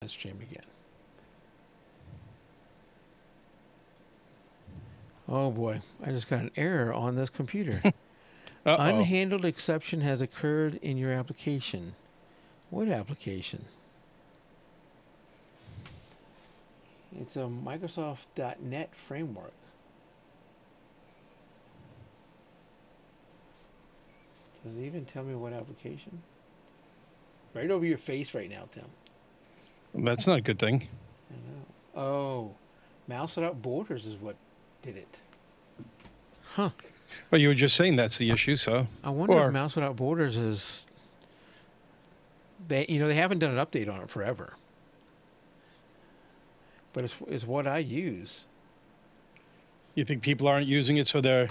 stream again. Oh boy, I just got an error on this computer. Uh-oh. Unhandled exception has occurred in your application. What application? It's a Microsoft.NET framework. Does it even tell me what application? Right over your face right now, Tim. That's not a good thing. I know. Oh, mouse without borders is what did it. Huh. Well, you were just saying that's the issue, so. I wonder if mouse without borders is. They haven't done an update on it forever. But it's what I use. You think people aren't using it, so they're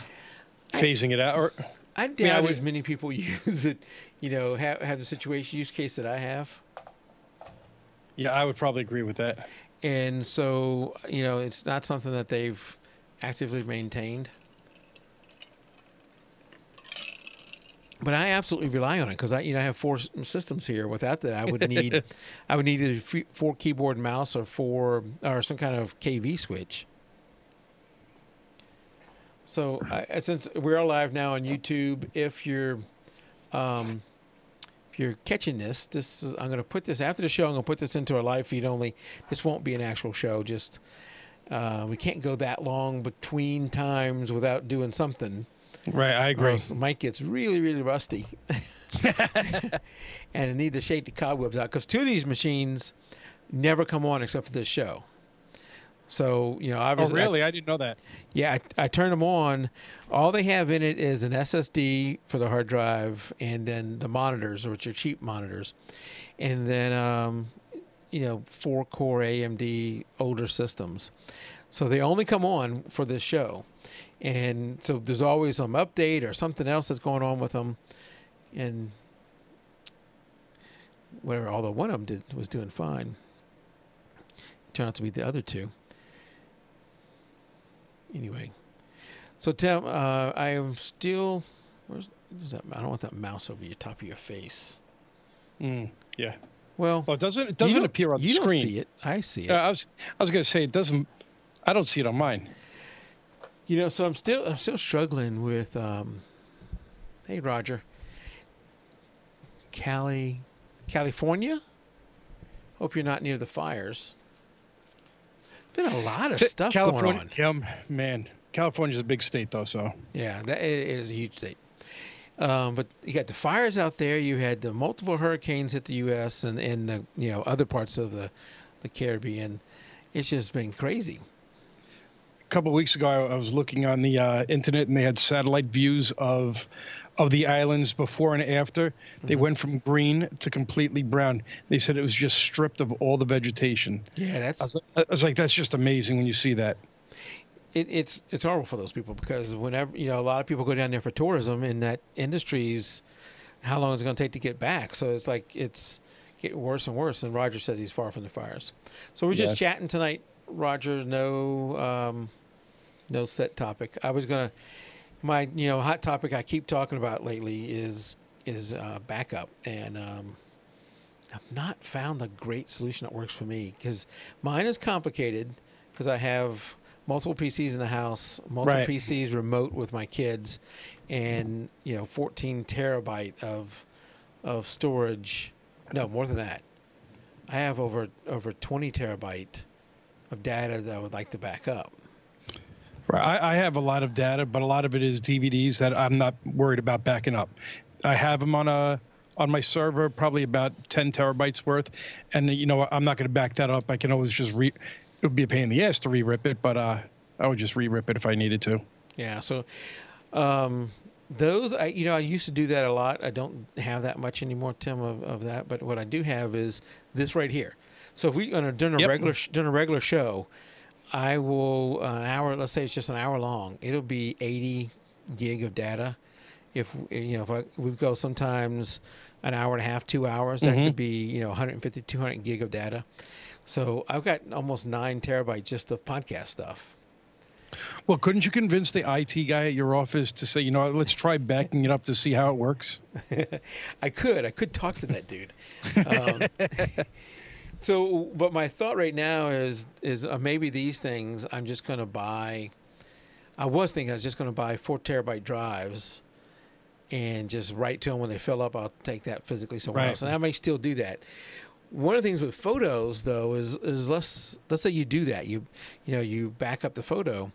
phasing it out? Or I doubt as many people use it. Have the use case that I have. Yeah, I would probably agree with that. And so, it's not something that they've actively maintained. But I absolutely rely on it because I have 4 systems here. Without that, I would need either 4 keyboard and mouse or some kind of KV switch. So since we're live now on YouTube, if you're catching this is I'm going to put this after the show. I'm going to put this into a live feed only. This won't be an actual show. Just we can't go that long between times without doing something. Right, I agree. The mic gets really, really rusty. And I need to shake the cobwebs out because 2 of these machines never come on except for this show. So, obviously. Oh, really? I didn't know that. Yeah, I turn them on. All they have in it is an SSD for the hard drive and then the monitors, which are cheap monitors. And then, 4-core AMD older systems. So they only come on for this show. And so there's always some update or something else that's going on with them. And whatever, although one of them was doing fine. It turned out to be the other 2. Anyway. So Tim, I am still... Where's that? I don't want that mouse over your top of your face. Yeah. Well, it doesn't appear on the screen. You don't see it. I see it. I was going to say it doesn't. I don't see it on mine. So I'm still struggling with. Hey, Roger. California. Hope you're not near the fires. Been a lot of stuff going on. Yeah, man. California's a big state, though. So yeah, it is a huge state. But you got the fires out there. You had the multiple hurricanes hit the U.S. and the other parts of the Caribbean. It's just been crazy. A couple of weeks ago, I was looking on the internet, and they had satellite views of the islands before and after. They went from green to completely brown. They said it was just stripped of all the vegetation. Yeah, I was like, that's just amazing when you see that. It's horrible for those people because whenever a lot of people go down there for tourism, and that industry's how long is it going to take to get back? So it's like it's getting worse and worse. And Roger says he's far from the fires. So we're just chatting tonight, Roger. No set topic. I was gonna my hot topic I keep talking about lately is backup, and I've not found a great solution that works for me because mine is complicated because I have multiple PCs in the house, multiple PCs remote with my kids, and 14 terabyte of storage. No, more than that. I have over 20 terabyte of data that I would like to back up. Right. I have a lot of data, but a lot of it is DVDs that I'm not worried about backing up. I have them on my server, probably about 10 terabytes worth, and I'm not going to back that up. I can always just it would be a pain in the ass to re-rip it, but I would just re-rip it if I needed to. Yeah. So those I used to do that a lot. I don't have that much anymore, Tim, of that. But what I do have is this right here. So if we during a regular show, I will an hour. Let's say it's just an hour long. It'll be 80 gig of data. If we go sometimes an hour and a half, 2 hours, that could be 150, 200 gig of data. So I've got almost 9 terabytes just of podcast stuff. Well, couldn't you convince the IT guy at your office to say, let's try backing it up to see how it works? I could talk to that dude. So, but my thought right now is maybe these things I'm just going to buy. I was thinking I was just going to buy 4 terabyte drives and just write to them when they fill up. I'll take that physically somewhere else, and I may still do that. One of the things with photos, though, is let's say you do that. You back up the photo,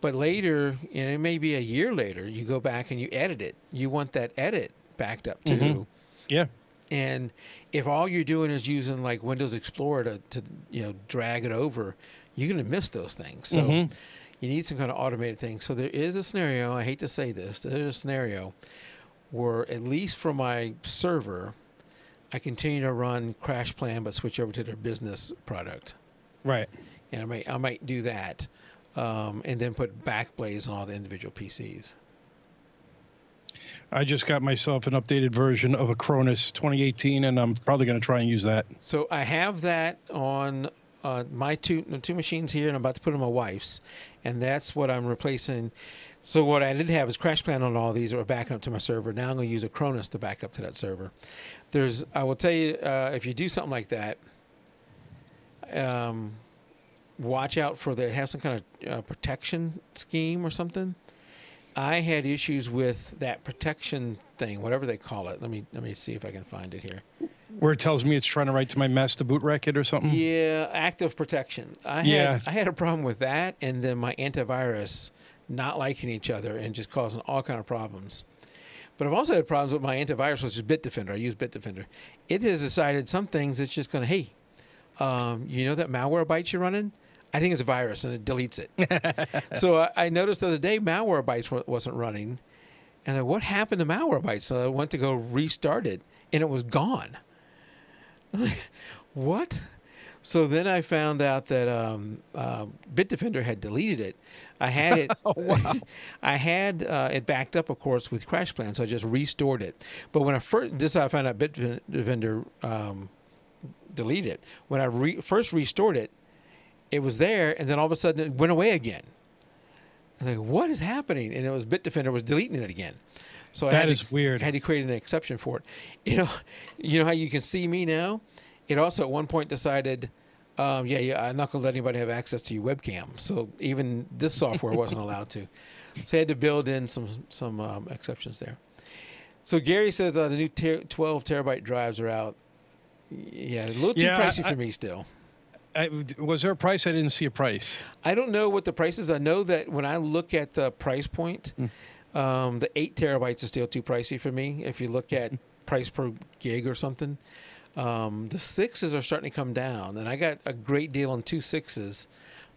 but later, and it may be a year later, you go back and you edit it. You want that edit backed up too. Mm-hmm. Yeah. And if all you're doing is using like Windows Explorer to drag it over, you're going to miss those things. So you need some kind of automated thing. So there is a scenario. I hate to say this. There's a scenario where at least for my server, I continue to run Crash Plan, but switch over to their business product. Right. And I might do that, and then put Backblaze on all the individual PCs. I just got myself an updated version of Acronis 2018, and I'm probably going to try and use that. So I have that on my two machines here, and I'm about to put on my wife's, and that's what I'm replacing. So what I did have is Crash Plan on all these that were backing up to my server. Now I'm going to use Acronis to back up to that server. I will tell you, if you do something like that, watch out for have some kind of protection scheme or something. I had issues with that protection thing, whatever they call it. Let me see if I can find it here. Where it tells me it's trying to write to my master boot record or something? Yeah, active protection. I had a problem with that, and then my antivirus not liking each other and just causing all kind of problems. But I've also had problems with my antivirus, which is Bitdefender. I use Bitdefender. It has decided some things it's just going to, hey, that Malwarebytes you're running? I think it's a virus, and it deletes it. So I noticed the other day Malwarebytes wasn't running. And then what happened to Malwarebytes? So I went to go restart it, and it was gone. What? So then I found out that Bitdefender had deleted it. I had it. Oh, wow. I had it backed up, of course, with Crash Plan, so I just restored it. But when I found out Bitdefender deleted it. When I first restored it, it was there, and then all of a sudden it went away again. I was like, what is happening? And it was Bitdefender was deleting it again. So that is weird. I had to create an exception for it. You know how you can see me now? It also at one point decided, I'm not going to let anybody have access to your webcam. So even this software wasn't allowed to. So I had to build in some exceptions there. So Gary says the new 12 terabyte drives are out. Yeah, a little too pricey for me still. Was there a price? I didn't see a price. I don't know what the price is. I know that when I look at the price point, the 8 terabytes is still too pricey for me. If you look at price per gig or something, the 6s are starting to come down, and I got a great deal on 2 6s.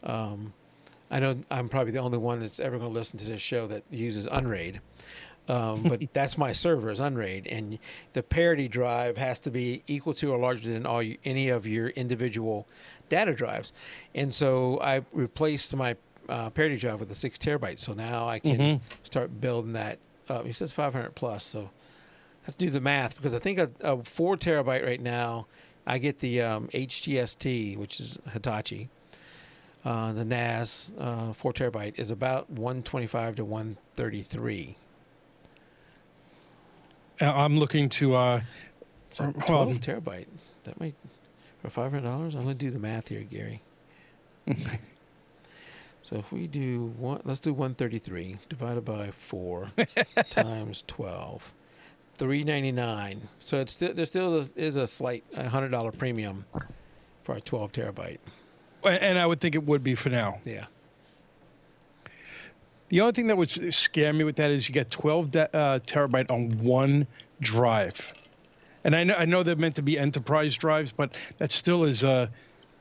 I know I'm probably the only one that's ever going to listen to this show that uses Unraid. But that's my server is Unraid, and the parity drive has to be equal to or larger than any of your individual data drives. And so I replaced my parity drive with a 6 terabyte. So now I can start building that up. He says 500 plus, so I have to do the math because I think a 4 terabyte right now, I get the HGST, which is Hitachi. The NAS 4 terabyte is about 125 to 133. I'm looking to 12 terabyte. That might for $500. I'm going to do the math here, Gary. So if we do let's do 133 divided by 4 times 12, $399. So there still is a slight $100 premium for a 12 terabyte. And I would think it would be for now. Yeah. The only thing that would scare me with that is you get 12 terabyte on one drive. And I know they're meant to be enterprise drives, but that still is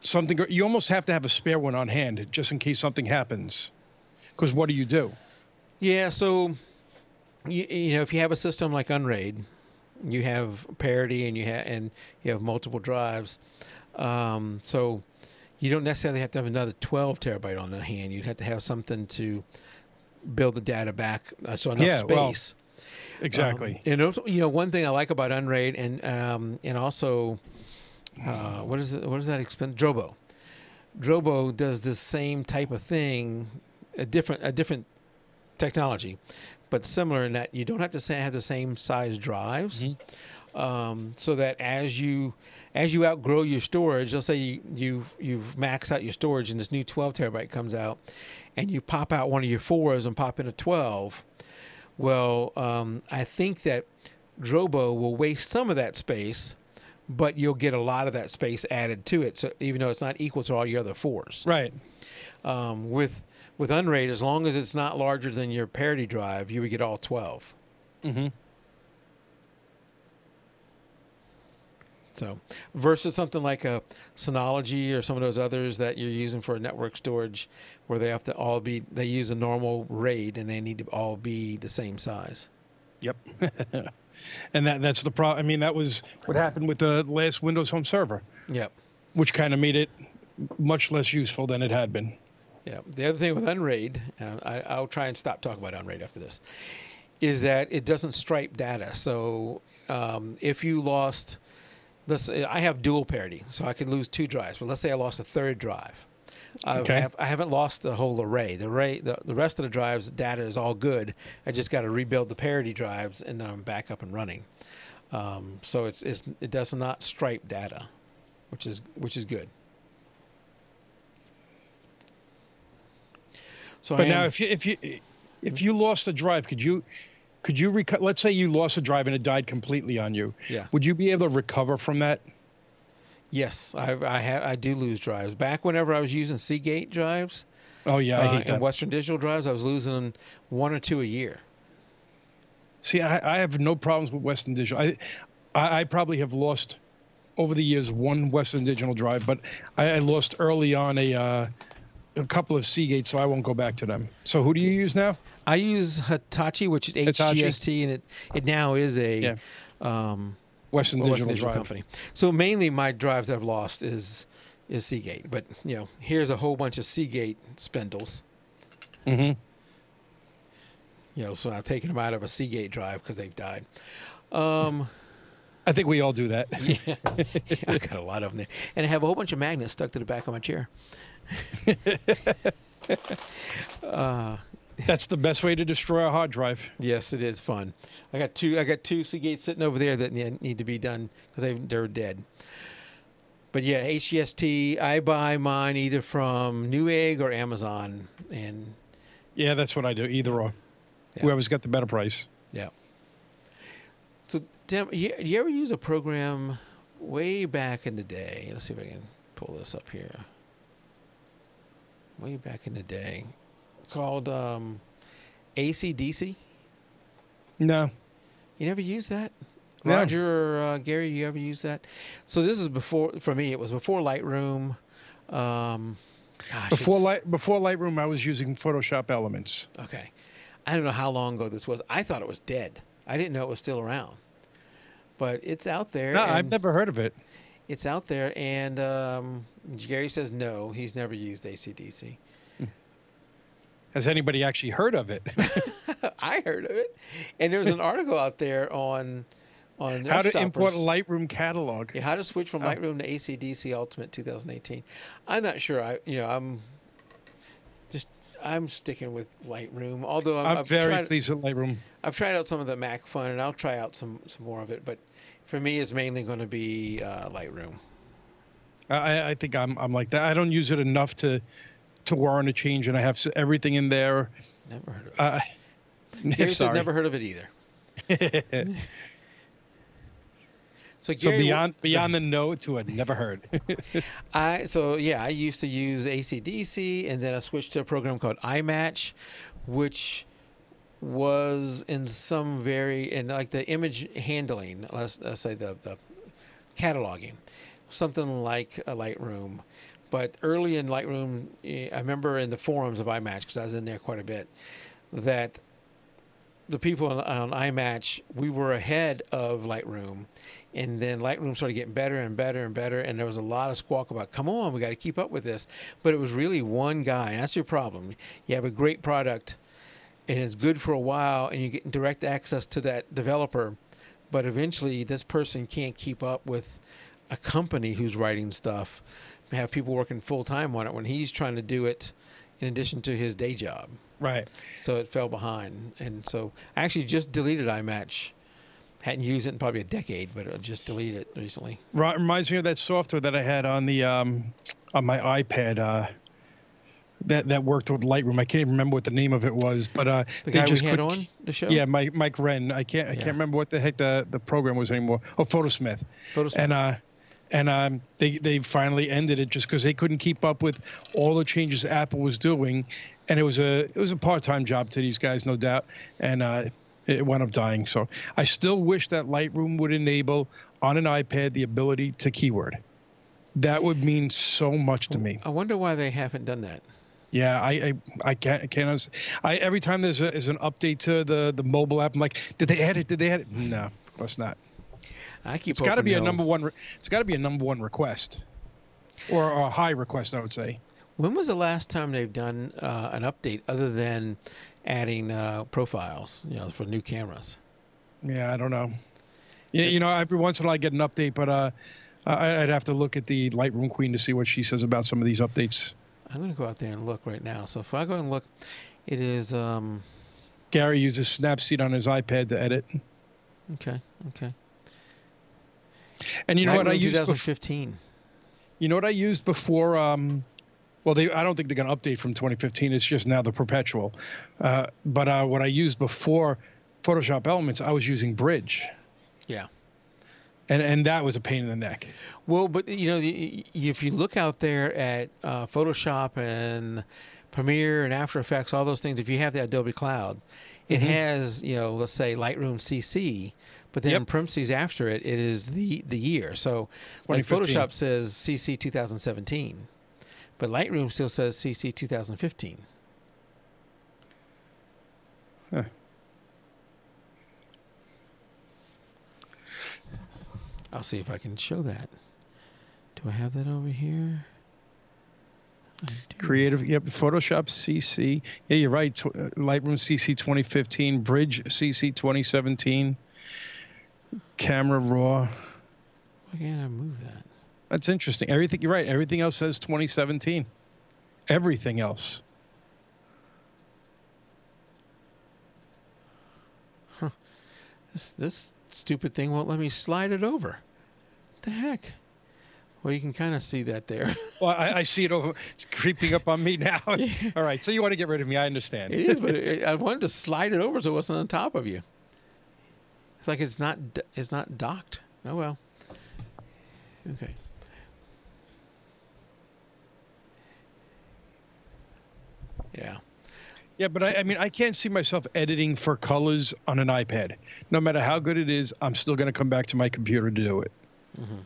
something. You almost have to have a spare one on hand just in case something happens. Because what do you do? Yeah, so, if you have a system like Unraid, you have parity and you have multiple drives. So you don't necessarily have to have another 12 terabyte on the hand. You'd have to have something to build the data back, so enough space. Well, exactly. And also, one thing I like about Unraid and also what is that expense? Drobo. Drobo does the same type of thing, a different technology, but similar in that you don't have to have the same size drives. so that as you outgrow your storage, let's say you've maxed out your storage and this new 12 terabyte comes out, and you pop out one of your 4s and pop in a 12. Well, I think that Drobo will waste some of that space, but you'll get a lot of that space added to it. So even though it's not equal to all your other 4s, Right. With Unraid, as long as it's not larger than your parity drive, you would get all 12. Mm-hmm. So versus something like a Synology or some of those others that you're using for network storage, where they have to all be, they use a normal RAID and they need to all be the same size. Yep. And that's the problem. I mean, that was what happened with the last Windows Home Server. Yep. Which kind of made it much less useful than it had been. Yeah. The other thing with Unraid, I'll try and stop talking about Unraid after this, is that it doesn't stripe data. So if you lost, let's say I have dual parity, so I could lose 2 drives. But let's say I lost a 3rd drive. I haven't lost the whole array. The rest of the drives, data is all good. I just got to rebuild the parity drives, and then I'm back up and running. So it does not stripe data, which is good. So but now, if you lost a drive, could you let's say you lost a drive and it died completely on you? Yeah. Would you be able to recover from that? Yes, I do lose drives. Back whenever I was using Seagate drives, Oh yeah, I hate and that. Western Digital drives, I was losing 1 or 2 a year. See, I have no problems with Western Digital. I probably have lost over the years 1 Western Digital drive, but I lost early on a couple of Seagate, so I won't go back to them. So who do you use now? I use Hitachi, which is HGST, and it now is a Western Digital drive company. So mainly my drives I've lost is Seagate, but here's a whole bunch of Seagate spindles. Mm-hmm. So I've taken them out of a Seagate drive because they've died. I think we all do that. Yeah, I got a lot of them there, and I have a whole bunch of magnets stuck to the back of my chair. That's the best way to destroy a hard drive. Yes, it is fun. I got two Seagate sitting over there that need to be done because they're dead. But yeah, HGST, I buy mine either from Newegg or Amazon, and yeah, that's what I do. Either or, whoever's got the better price. Yeah. So, Tim, you ever use a program way back in the day? Let's see if I can pull this up here. Way back in the day, called AC/DC. No. You never used that? No. Roger or Gary, you ever use that? So this is before, for me, it was before Lightroom. Before Lightroom, I was using Photoshop Elements. Okay. I don't know how long ago this was. I thought it was dead. I didn't know it was still around. But it's out there. No, I've never heard of it. It's out there, and Gary says no, he's never used AC/DC. Has anybody actually heard of it? I heard of it, and there was an article out there on how to import a Lightroom catalog. Yeah, how to switch from Lightroom to AC/DC Ultimate 2018. I'm not sure. I'm sticking with Lightroom. Although I'm very pleased with Lightroom. I've tried out some of the Mac Fun, and I'll try out some more of it. But for me, it's mainly going to be Lightroom. I think I'm like that. I don't use it enough to warrant a change, and I have everything in there. Never heard of it. Gary said never heard of it either. So Gary, beyond the no to a never heard. I used to use AC/DC, and then I switched to a program called iMatch, which was in like the image handling, let's say the cataloging, something like a Lightroom. But early in Lightroom, I remember in the forums of iMatch, because I was in there quite a bit, that the people on iMatch, we were ahead of Lightroom. And then Lightroom started getting better and better and better. And there was a lot of squawk about, come on, we got to keep up with this. But it was really one guy. And that's your problem. You have a great product, and it's good for a while, and you get direct access to that developer. But eventually, this person can't keep up with a company who's writing stuff, have people working full-time on it when he's trying to do it in addition to his day job. Right. So it fell behind. And so I actually just deleted iMatch. Hadn't used it in probably a decade, but I just deleted it recently. Reminds me of that software that I had on the on my iPad. That worked with Lightroom. I can't even remember what the name of it was, but The they guy just we had couldn't. on the show. Yeah, Mike Wren. I can't remember what the heck the program was anymore. Oh, Photosmith. Photosmith. And they finally ended it just because they couldn't keep up with all the changes Apple was doing, and it was a part-time job to these guys, no doubt, and it wound up dying. So I still wish that Lightroom would enable on an iPad the ability to keyword. That would mean so much to me. I wonder why they haven't done that. Yeah, I can't understand. Every time there's an update to the mobile app, I'm like, did they add it? Did they add it? No, of course not. It's got to be a number one. It's got to be a number one request, or a high request, I would say. When was the last time they've done an update other than adding profiles, for new cameras? Yeah, I don't know. Yeah, every once in a while I get an update, but I'd have to look at the Lightroom Queen to see what she says about some of these updates. I'm going to go out there and look right now. So if I go and look, it is... Gary uses Snapseed on his iPad to edit. Okay. And you know what I used 2015. You know what I used before? I don't think they're going to update from 2015. It's just now the perpetual. But what I used before Photoshop Elements, I was using Bridge. Yeah. And that was a pain in the neck. Well, but if you look out there at Photoshop and Premiere and After Effects, all those things, if you have the Adobe Cloud, it has, let's say Lightroom CC, but then in parentheses after it is the year. So like Photoshop says CC 2017, but Lightroom still says CC 2015. Huh. I'll see if I can show that. Do I have that over here? Creative, yep. Photoshop CC. Yeah, you're right. Lightroom CC 2015, Bridge CC 2017, Camera Raw. Why can't I move that? That's interesting. Everything, you're right. Everything else says 2017. Everything else. Huh. This stupid thing won't let me slide it over. What the heck? Well, you can kind of see that there. Well, I see it over. It's creeping up on me now. Yeah. All right. So you want to get rid of me. I understand. It is, but I wanted to slide it over so it wasn't on top of you. It's like it's not docked. Oh, well. Okay. Yeah. Yeah, but I can't see myself editing for colors on an iPad. No matter how good it is, I'm still going to come back to my computer to do it. Mm-hmm.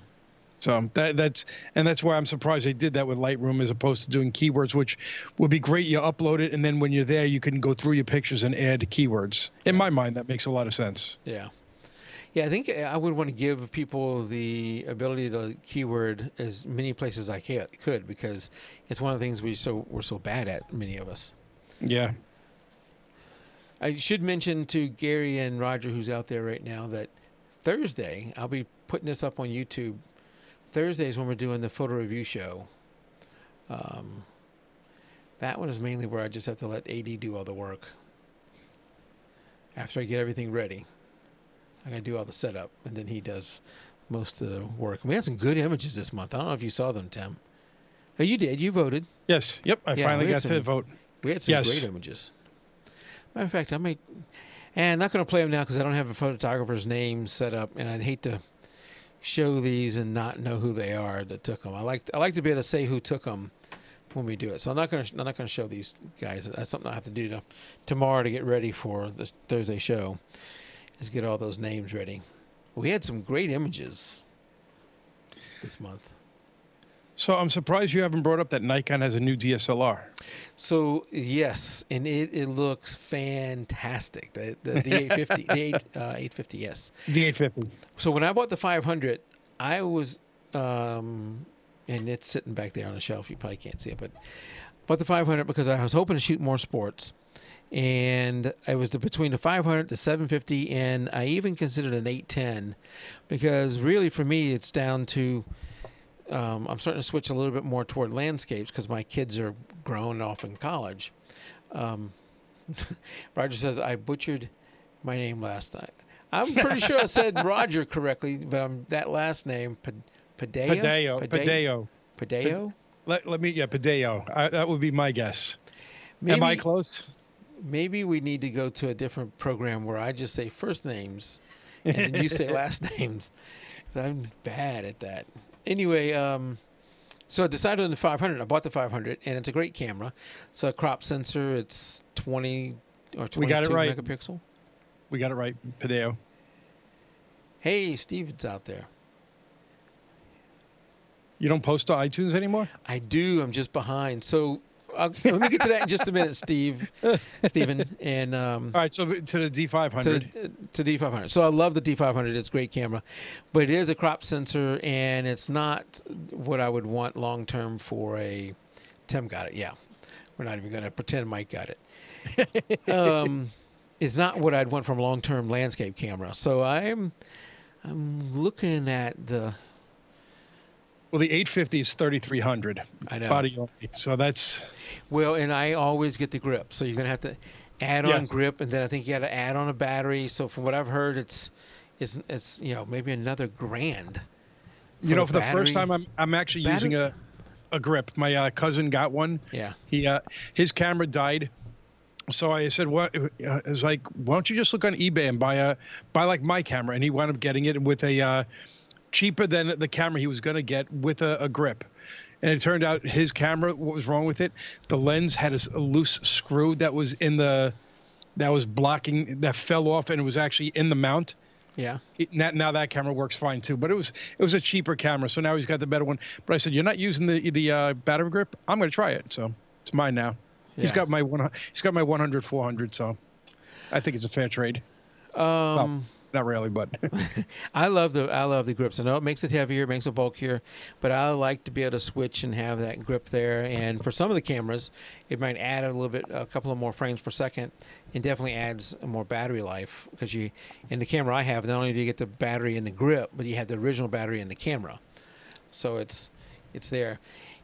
So that's why I'm surprised they did that with Lightroom as opposed to doing keywords, which would be great. You upload it, and then when you're there, you can go through your pictures and add keywords. In my mind, that makes a lot of sense. Yeah. Yeah, I think I would want to give people the ability to keyword as many places I could, because it's one of the things we're so bad at, many of us. Yeah. I should mention to Gary and Roger, who's out there right now, that Thursday, I'll be putting this up on YouTube. Thursday is when we're doing the photo review show. That one is mainly where I just have to let AD do all the work. After I get everything ready, I gotta do all the setup, and then he does most of the work. And we had some good images this month. I don't know if you saw them, Tim. Oh, you did. You voted. Yes. Yep. I finally got to vote. We had some great images. Matter of fact, and I'm not going to play them now because I don't have a photographer's name set up, and I'd hate to show these and not know who they are that took them. I like to be able to say who took them when we do it. So I'm not going to show these guys. That's something I have to do tomorrow to get ready for the Thursday show. Is get all those names ready. We had some great images this month. So I'm surprised you haven't brought up that Nikon has a new DSLR. So yes, and it looks fantastic. The D850, the 850, yes. D850. So when I bought the 500, I was, and it's sitting back there on the shelf. You probably can't see it, but bought the 500 because I was hoping to shoot more sports, and it was between the 500, the 750, and I even considered an 810, because really for me it's down to. I'm starting to switch a little bit more toward landscapes because my kids are grown off in college. Roger says, I butchered my name last night. I'm pretty sure I said Roger correctly, but that last name, Padeo? Padeo? Let me, yeah, Padeo. That would be my guess. Am I Maybe, close? maybe we need to go to a different program where I just say first names and then you say last names. 'Cause I'm bad at that. Anyway, so I decided on the 500. I bought the 500, and it's a great camera. It's a crop sensor. It's 20 or 22 We got it right. megapixel. We got it right, Padeo. Hey, Steve's out there. You don't post to iTunes anymore? I do. I'm just behind. So let me get to that in just a minute, Steven. And All right, so to the D500. to D500. So I love the D500. It's a great camera, but it is a crop sensor, and it's not what I would want long term for a. Tim got it. Yeah, we're not even going to pretend Mike got it. It's not what I'd want from a long term landscape camera. So I'm looking at the. Well, the 850 is 3,300. I know. Body only. So that's. Well, and I always get the grip. So you're going to have to add on Yes. grip, and then I think you got to add on a battery. So from what I've heard, it's maybe another grand. You know, for the battery. first time, I'm actually using a grip. My cousin got one. Yeah. His camera died. So I said, "What?" I was like, "Why don't you just look on eBay and buy like my camera?" And he wound up getting it with a cheaper than the camera he was going to get with a grip. And it turned out his camera, what was wrong with it? The lens had a loose screw that was blocking, that fell off, and it was actually in the mount. Yeah. Now that camera works fine too, but it was a cheaper camera, so now he's got the better one. But I said, "You're not using the battery grip? I'm going to try it." So it's mine now. Yeah. He's got my 100 400, so I think it's a fair trade. Well, not really, but I love the grips. I know it makes it heavier, makes it bulkier, but I like to be able to switch and have that grip there. And for some of the cameras, it might add a couple of more frames per second, and definitely adds more battery life, because in the camera I have, not only do you get the battery in the grip, but you have the original battery in the camera, so it's there.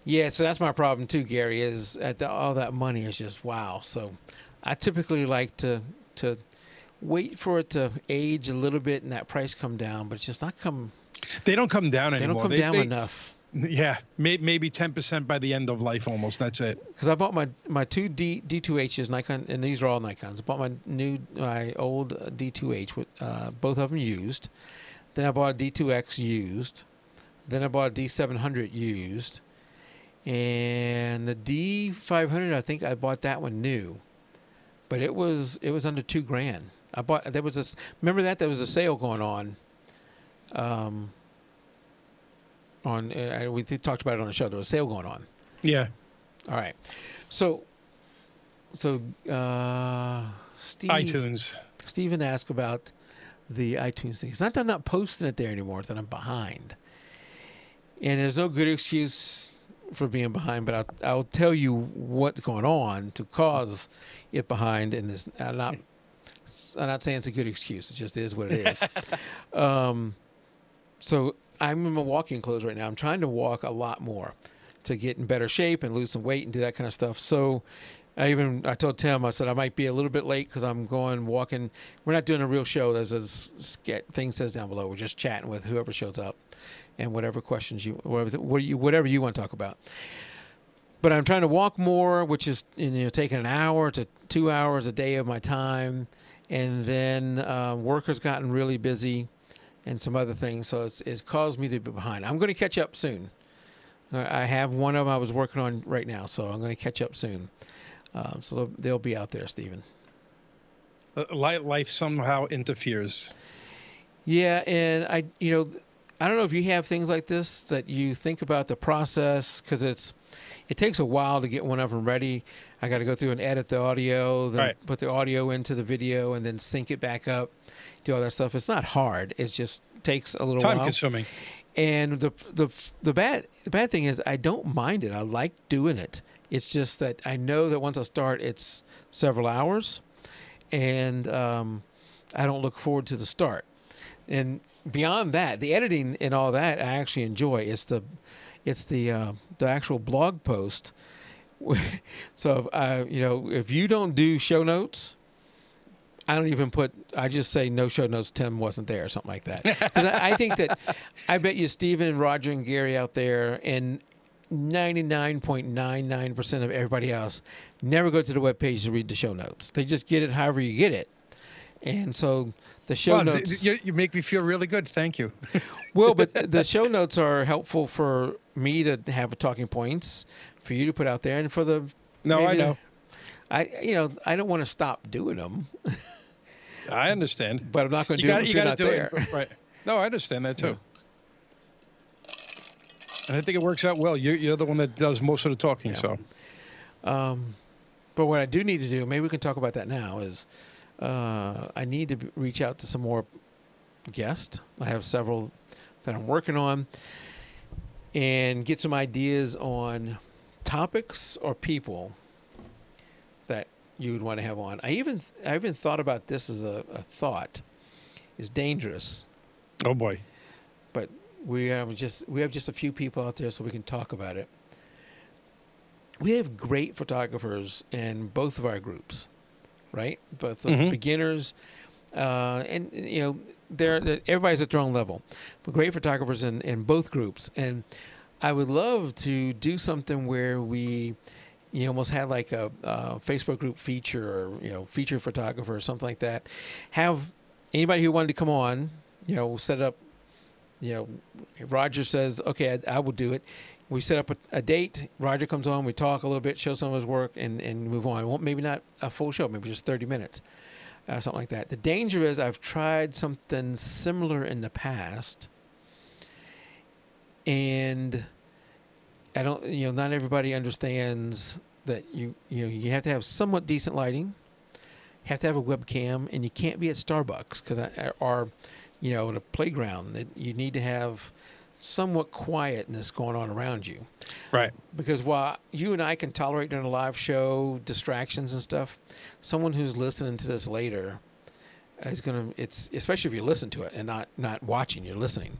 Yeah, so that's my problem too, Gary. Is all that money is just wow. So I typically like to wait for it to age a little bit and that price come down, but it's just not come. they don't come down They anymore. don't come down enough. Yeah, maybe 10% by the end of life, almost. That's it. Because I bought my two D2Hs Nikon, and these are all Nikons. I bought my old D2H with both of them used. Then I bought a D2X used. Then I bought a D700 used. And the D500, I think I bought that one new, but it was under $2,000. Remember that there was a sale going on. We talked about it on the show. There was a sale going on. Yeah. All right, so Steve, iTunes. Steven asked about the iTunes thing. It's not that I'm not posting it there anymore; it's that I'm behind, and there's no good excuse for being behind, but I'll tell you what's going on to cause it behind. And I'm not saying it's a good excuse. It just is what it is. So I'm in my walking clothes right now. I'm trying to walk a lot more to get in better shape and lose some weight and do that kind of stuff. So I told Tim, I said I might be a little bit late because I'm going walking. We're not doing a real show. There's a thing says down below. We're just chatting with whoever shows up, and whatever questions whatever you want to talk about. But I'm trying to walk more, which is taking an hour to 2 hours a day of my time, and then work has gotten really busy, and some other things. So it's caused me to be behind. I'm going to catch up soon. I have one of them I was working on right now, so I'm going to catch up soon. So they'll be out there, Stephen. Life somehow interferes. Yeah, and I don't know if you have things like this that you think about the process, because it takes a while to get one of them ready. I got to go through and edit the audio, then put the audio into the video, and then sync it back up, do all that stuff. It's not hard. It just takes a little while. Time consuming. And the bad thing is I don't mind it. I like doing it. It's just that I know that once I start, it's several hours, and I don't look forward to the start. And beyond that, the editing and all that I actually enjoy. It's the actual blog post. So if you don't do show notes, I don't even put. I just say no show notes. Tim wasn't there, or something like that. Because I think that I bet you Steven and Roger and Gary out there and 99.99% of everybody else never go to the webpage to read the show notes. They just get it however you get it, and so the show notes. You make me feel really good. Thank you. Well, but the show notes are helpful for me to have talking points for you to put out there, and for the. No, I know. I don't want to stop doing them. I understand, but I'm not going to do it if you're not there. Right? No, I understand that too. Yeah. And I think it works out well. You're the one that does most of the talking, so. But what I do need to do, maybe we can talk about that now, is I need to reach out to some more guests. I have several that I'm working on, and get some ideas on topics or people that you would want to have on. I even thought about this as a thought. It's dangerous. Oh boy. But we have just a few people out there, so we can talk about it. We have great photographers in both of our groups, right? Both the beginners, and everybody's at their own level. But great photographers in both groups, and I would love to do something where we. You almost had like a Facebook group feature, or feature photographer or something like that. Have anybody who wanted to come on, set up. Roger says, "Okay, I will do it." We set up a date. Roger comes on. We talk a little bit, show some of his work, and move on. Well, maybe not a full show, maybe just 30 minutes, something like that. The danger is I've tried something similar in the past, and I don't, not everybody understands that you have to have somewhat decent lighting, you have to have a webcam, and you can't be at Starbucks or in a playground. You need to have somewhat quietness going on around you. Right. Because while you and I can tolerate during a live show distractions and stuff, someone who's listening to this later is it's especially if you listen to it and not watching, you're listening,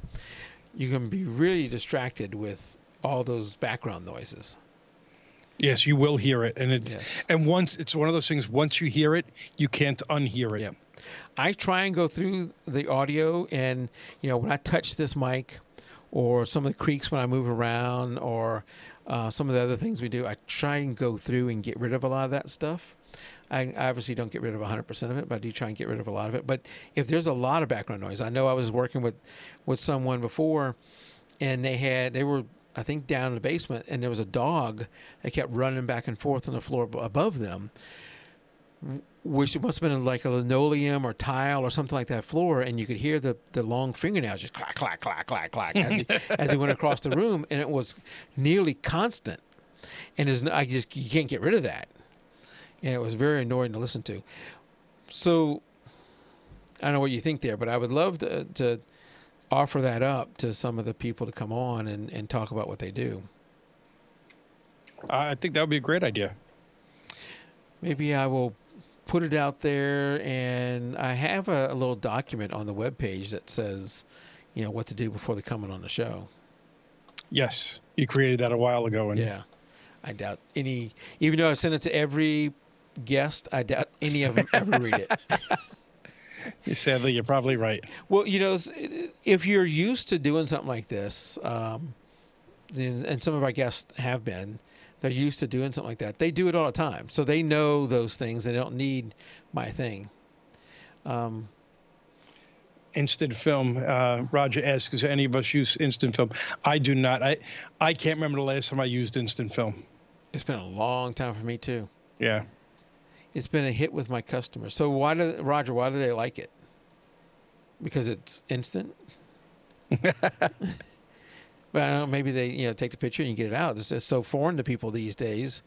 you can be really distracted with all those background noises. Yes, you will hear it, and it's one of those things. Once you hear it, you can't unhear it. Yeah, I try and go through the audio, and when I touch this mic, or some of the creaks when I move around, or some of the other things we do, I try and go through and get rid of a lot of that stuff. I obviously don't get rid of 100% of it, but I do try and get rid of a lot of it. But if there's a lot of background noise, I know I was working with someone before, and they were. I think down in the basement, and there was a dog that kept running back and forth on the floor above them, which must have been like a linoleum or tile or something like that floor, and you could hear the long fingernails just clack, clack, clack, clack, clack as he went across the room, and it was nearly constant. And you can't get rid of that. And it was very annoying to listen to. So I don't know what you think there, but I would love to offer that up to some of the people to come on and talk about what they do. I think that would be a great idea. Maybe I will put it out there, and I have a little document on the webpage that says, what to do before they come on the show. Yes, you created that a while ago. And yeah, I doubt even though I sent it to every guest, I doubt any of them ever read it. Sadly, you're probably right. Well, if you're used to doing something like this, and some of our guests have been, they're used to doing something like that. They do it all the time. So they know those things. They don't need my thing. Instant film. Roger asks, does any of us use instant film? I do not. I can't remember the last time I used instant film. It's been a long time for me, too. Yeah. It's been a hit with my customers. So Roger, why do they like it? Because it's instant? Well, I don't know, maybe they take the picture and you get it out. It's just so foreign to people these days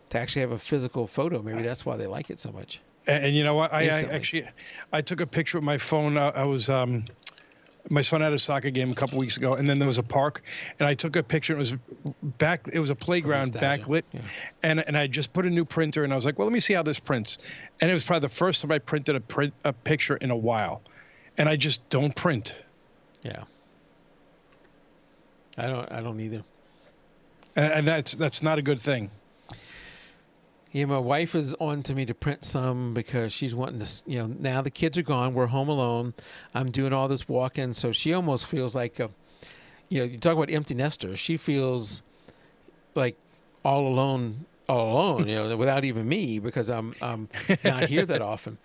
to actually have a physical photo. Maybe that's why they like it so much. And you know what? I took a picture with my phone. I was my son had a soccer game a couple weeks ago, and then there was a park, and I took a picture. It was a playground backlit, yeah. and I just put a new printer, and I was like, well, let me see how this prints. And it was probably the first time I printed a picture in a while, and I just don't print. Yeah. I don't either. And that's not a good thing. Yeah, my wife is on to me to print some because she's wanting to, now the kids are gone. We're home alone. I'm doing all this walking. So she almost feels like, you talk about empty nester. She feels like all alone, without even me because I'm not here that often,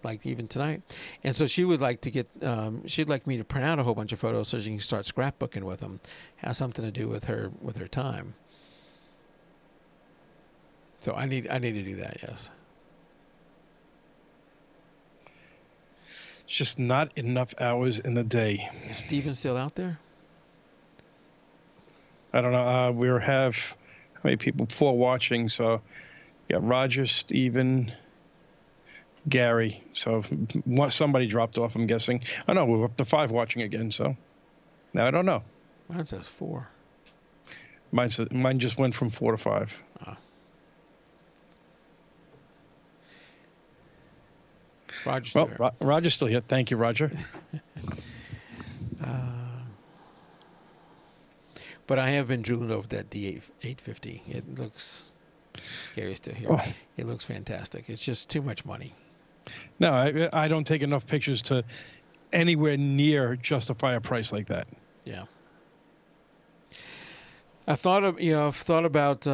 like even tonight. And so she would like to she'd like me to print out a whole bunch of photos so she can start scrapbooking with them, have something to do with her time. So I need to do that. Yes. It's just not enough hours in the day. Is Steven still out there? I don't know. We have how many people? 4 watching. So, yeah, Roger, Steven, Gary. So somebody dropped off, I'm guessing. Oh, no, we're up to 5 watching again. So now I don't know. Mine says 4. Mine just went from 4 to 5. Oh. Roger's still here. Roger's still here. Thank you, Roger. But I have been drooling over that D850. It looks, Gary's still here. Oh. It looks fantastic. It's just too much money. No, I don't take enough pictures to anywhere near justify a price like that. Yeah. I've thought about,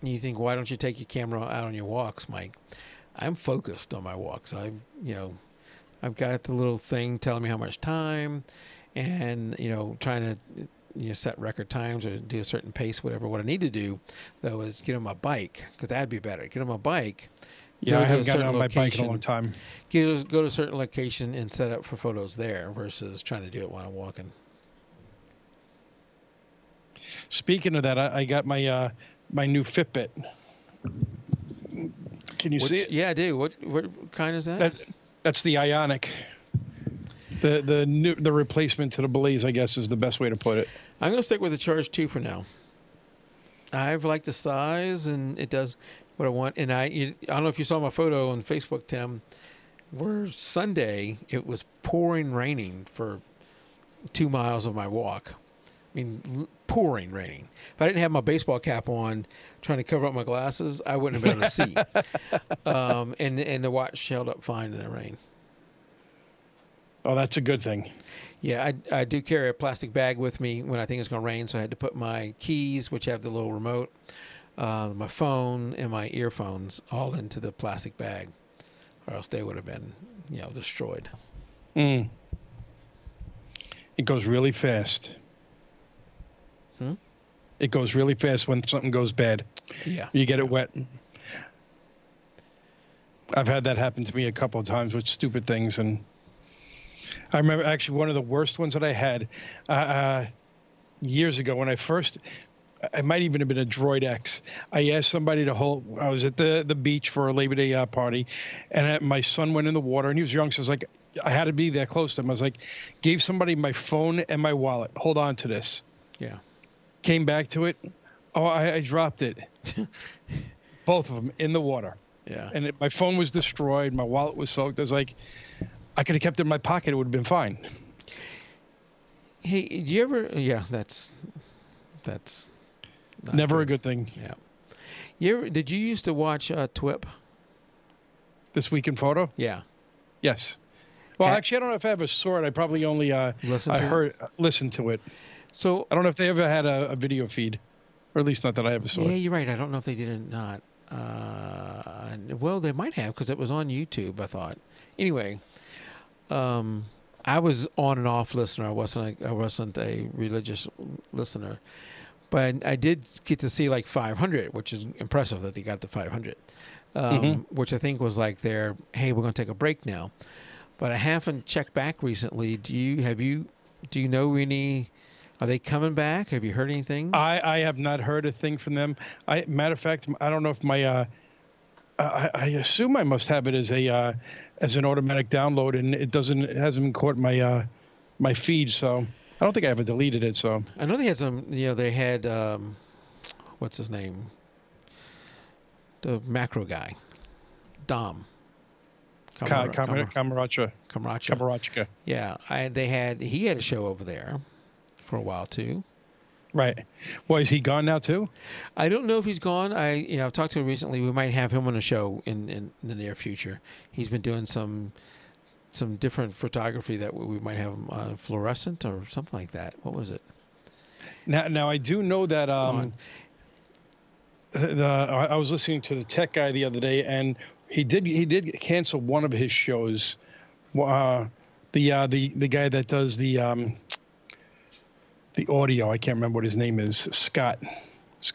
you think, why don't you take your camera out on your walks, Mike? I'm focused on my walks. I've got the little thing telling me how much time and, trying to, set record times or do a certain pace, whatever. What I need to do, though, is get on my bike because that'd be better. Get on my bike. Yeah, I haven't gotten on my bike in a long time. Go to a certain location and set up for photos there versus trying to do it while I'm walking. Speaking of that, I got my my new Fitbit. Can you see it? Yeah, I do. What kind is that? That's the Ionic. The replacement to the Belize, I guess, is the best way to put it. I'm going to stick with the Charge 2 for now. I've liked the size, and it does what I want. And I don't know if you saw my photo on Facebook, Tim, where Sunday it was pouring raining for 2 miles of my walk. I mean, pouring raining. If I didn't have my baseball cap on, trying to cover up my glasses, I wouldn't have been able to see. And the watch held up fine in the rain. Oh, that's a good thing. Yeah, I do carry a plastic bag with me when I think it's going to rain, so I had to put my keys, which have the little remote, my phone, and my earphones all into the plastic bag, or else they would have been, destroyed. It goes really fast. It goes really fast when something goes bad. Yeah. You get it wet. I've had that happen to me a couple of times with stupid things, and I remember actually one of the worst ones that I had years ago when I might even have been a Droid X. I asked somebody to hold. I was at the beach for a Labor Day party, and my son went in the water, and he was young, so I was like, I had to be there close to him. I was like, gave somebody my phone and my wallet. Hold on to this. Yeah. Came back to it. Oh, I dropped it. Both of them in the water. Yeah. And my phone was destroyed. My wallet was soaked. I was like, I could have kept it in my pocket. It would have been fine. Hey, do you ever? Yeah, that's never a good thing. Yeah. Did you used to watch TWIP? This Week in Photo? Yeah. Yes. Well, actually, I don't know if I ever saw it. I probably only listened to it. So I don't know if they ever had a video feed, or at least not that I ever saw. Yeah, you're right. I don't know if they did or not. Well, they might have because it was on YouTube, I thought. Anyway, I was on and off listener. I wasn't a religious listener, but I did get to see like 500, which is impressive that they got to 500. Which I think was like hey, we're going to take a break now. But I haven't checked back recently. Do you know any? Are they coming back? Have you heard anything? I have not heard a thing from them. Matter of fact, I don't know if my I assume I must have it as an automatic download, and it hasn't caught my feed. So I don't think I ever deleted it. So I know they had some. They had what's his name? The macro guy, Dom. Kamaracha. Yeah, he had a show over there for a while too. Right. Well, is he gone now too? I don't know if he's gone. I've talked to him recently. We might have him on a show in the near future. He's been doing some different photography that we might have him fluorescent or something like that. What was it? Now I do know that I was listening to the tech guy the other day, and he did cancel one of his shows. The guy that does the audio, I can't remember what his name is, Scott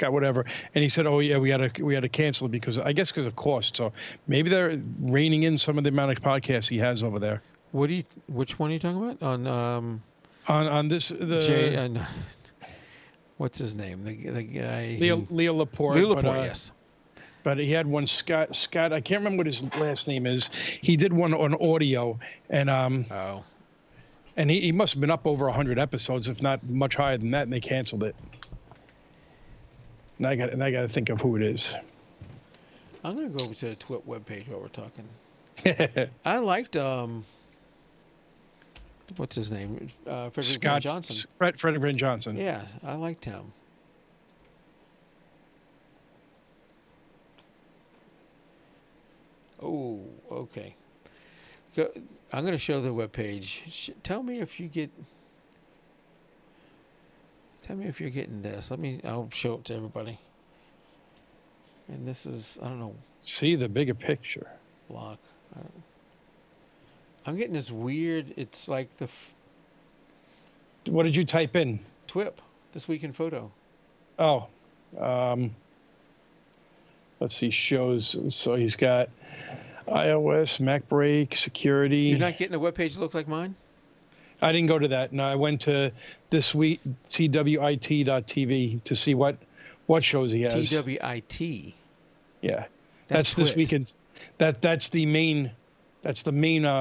whatever, and he said, oh yeah, we had to cancel it because because of cost. So maybe they're reining in some of the amount of podcasts he has over there. Which one are you talking about on this what's his name, the guy Leo Laporte, yes. But he had one, Scott. I can't remember what his last name is. He did one on audio, and and he must have been up over 100 episodes, if not much higher than that, and they canceled it. And I got to think of who it is. I'm gonna go over to the TWIP webpage while we're talking. I liked what's his name? Frederick Van Johnson. Frederick Van Johnson. Yeah, I liked him. Oh, okay. So I'm going to show the webpage. Tell me if you're getting this. I'll show it to everybody. And this is, I don't know. See the bigger picture. Block. I'm getting this weird, it's like what did you type in? TWIP, This Week in Photo. Oh, let's see, shows. So he's got iOS, Mac Break, security. You're not getting a webpage that looks like mine? I didn't go to that. No, I went to this week, twit.tv to see what shows he has. TWIT. Yeah. That's this weekend. That's the main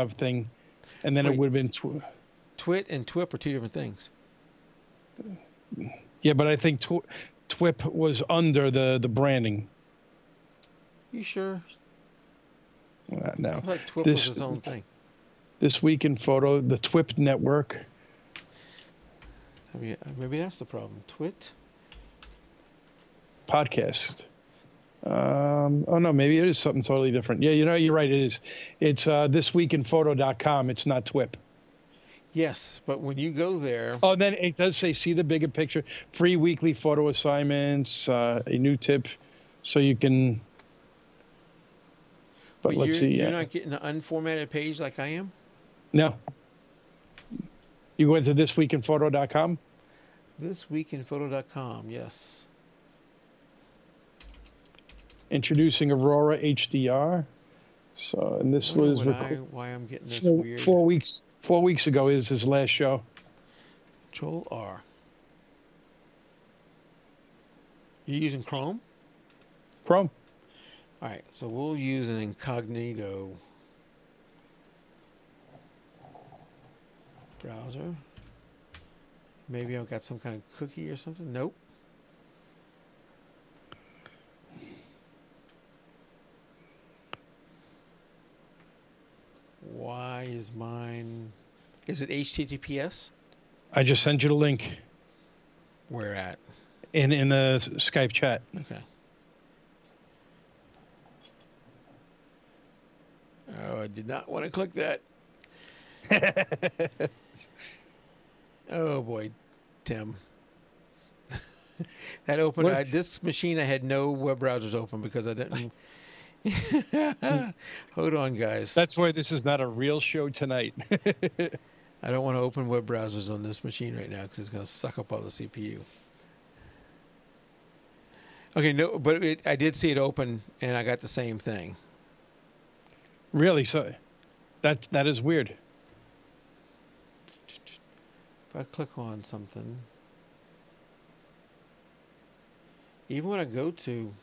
thing. And then it would have been TWIT and TWIP are two different things. Yeah, but I think TWIP was under the branding. You sure? No. I thought TWIP was his own thing. This Week in Photo, the TWIP network. Maybe that's the problem. TWIT? Podcast. Oh no, maybe it is something totally different. Yeah, you're right. It is. It's thisweekinphoto.com. It's not TWIP. Yes, but when you go there. Oh, then it does say see the bigger picture. Free weekly photo assignments. A new tip, so you can. But let's see. You're not getting an unformatted page like I am? No. You went to thisweekinphoto.com? Thisweekinphoto.com, yes. Introducing Aurora HDR. So, and this was why I'm getting this weird. 4 weeks ago is his last show. Control R. You using Chrome? Chrome. All right, so we'll use an incognito browser. Maybe I've got some kind of cookie or something. Nope. Why is mine... Is it HTTPS? I just sent you the link. Where at? In the Skype chat. Okay. Oh, I did not want to click that. Oh, boy, Tim. That opened... this machine, I had no web browsers open because I didn't... Hold on, guys. That's why this is not a real show tonight. I don't want to open web browsers on this machine right now because it's going to suck up all the CPU. Okay, no, but I did see it open, and I got the same thing. Really? So that is weird. If I click on something, even when I go to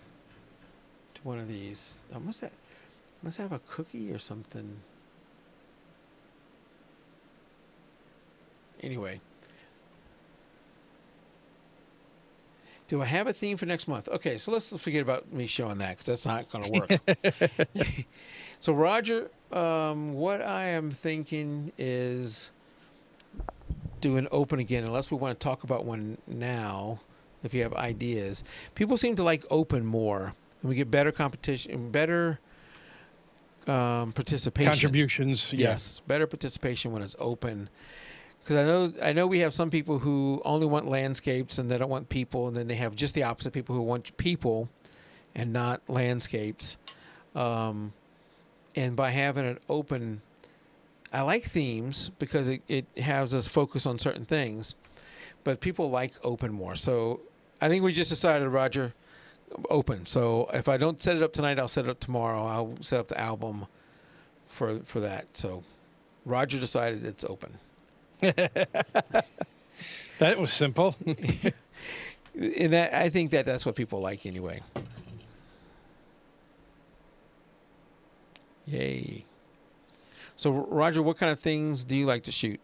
one of these, I must have a cookie or something. Anyway, do I have a theme for next month? Okay, so let's forget about me showing that because that's not going to work. So, Roger, what I am thinking is do an open again, unless we want to talk about one now. if you have ideas. People seem to like open more, and we get better competition, better participation. Contributions, yes, better participation when it's open. Because I know we have some people who only want landscapes and they don't want people, and then they have just the opposite, people who want people and not landscapes. And by having it open, I like themes because it has us focus on certain things, but people like open more. So I think we just decided, Roger, open. So if I don't set it up tonight, I'll set it up tomorrow. I'll set up the album for that. So Roger decided it's open. That was simple. And I think that's what people like anyway. Yay. So, Roger, what kind of things do you like to shoot?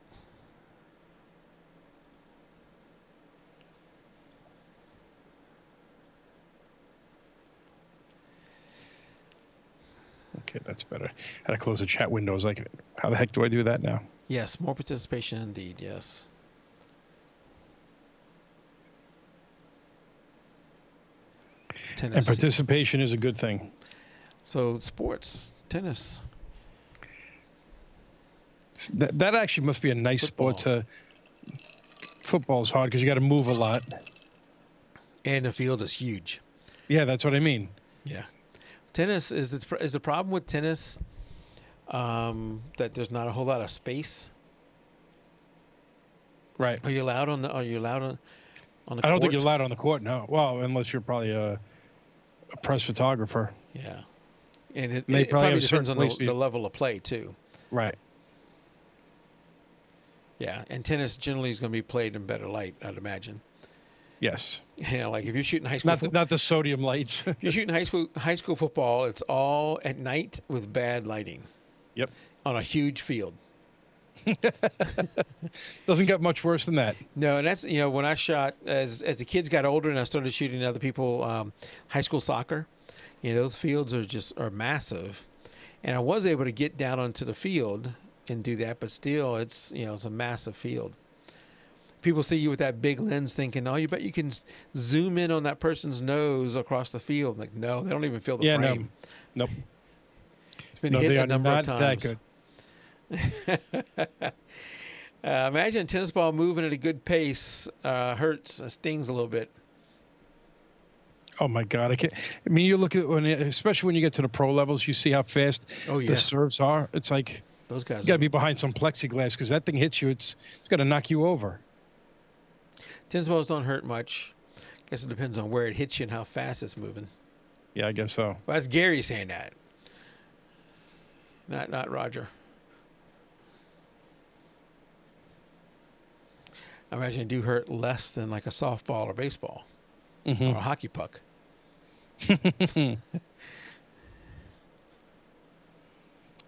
Okay, that's better. Had to close the chat window. I was like, how the heck do I do that now? Yes, more participation indeed, yes. Tennis. And participation is a good thing. So, sports, tennis. That actually must be a nice sport to... Football's hard because you got to move a lot. And the field is huge. Yeah, that's what I mean. Yeah. Tennis is the problem with tennis that there's not a whole lot of space. Right. Are you allowed on the court? I don't think you're allowed on the court, no. Well, unless you're probably a press photographer. Yeah. And it probably probably depends on the level of play, too. Right. Yeah, and tennis generally is going to be played in better light, I'd imagine. Yes. Yeah, like if you're shooting high school... Not the sodium lights. If you're shooting high school football, it's all at night with bad lighting. Yep. On a huge field. Doesn't get much worse than that. No, and that's, when I shot, as the kids got older and I started shooting other people, high school soccer, those fields are massive. And I was able to get down onto the field and do that, but still, it's a massive field. People see you with that big lens thinking, oh, you bet you can zoom in on that person's nose across the field. Like, no, they don't even feel the frame. No. Nope. It's been hit a number of times. That good. Imagine a tennis ball moving at a good pace hurts, stings a little bit. Oh my God! I mean, you look at especially when you get to the pro levels, you see how fast the serves are. It's like those guys. You got to be behind some plexiglass because that thing hits you. It's got to knock you over. Tennis balls don't hurt much. I guess it depends on where it hits you and how fast it's moving. Yeah, I guess so. Well, that's Gary saying that. Not Roger. I imagine it do hurt less than like a softball or baseball or a hockey puck.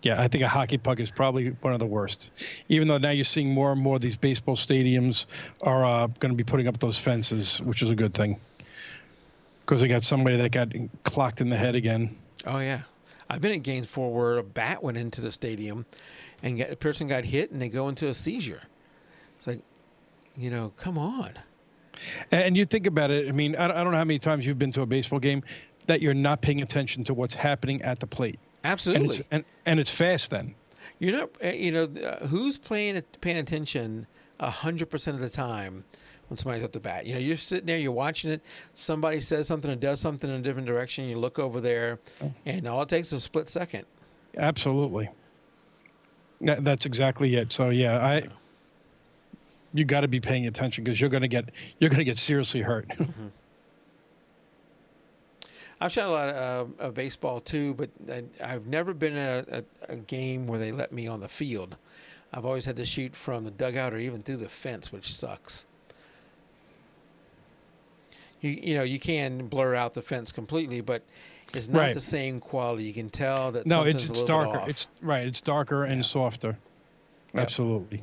Yeah, I think a hockey puck is probably one of the worst. Even though now you're seeing more and more of these baseball stadiums are going to be putting up those fences, which is a good thing. Because they got somebody that got clocked in the head again. Oh, yeah. I've been at games before where a bat went into the stadium and a person got hit and they go into a seizure. It's like, come on. And you think about it. I mean, I don't know how many times you've been to a baseball game that you're not paying attention to what's happening at the plate. Absolutely. And it's fast then. Who's paying attention 100% of the time when somebody's at the bat? You're sitting there, you're watching it. Somebody says something or does something in a different direction. You look over there, and all it takes is a split second. Absolutely. That's exactly it. So yeah, you got to be paying attention because you're gonna get seriously hurt. Mm-hmm. I've shot a lot of baseball too, but I've never been at a game where they let me on the field. I've always had to shoot from the dugout or even through the fence, which sucks. You can blur out the fence completely, but it's not the same quality. You can tell that something's it's a little darker. bit off. It's darker and softer. Yep. Absolutely.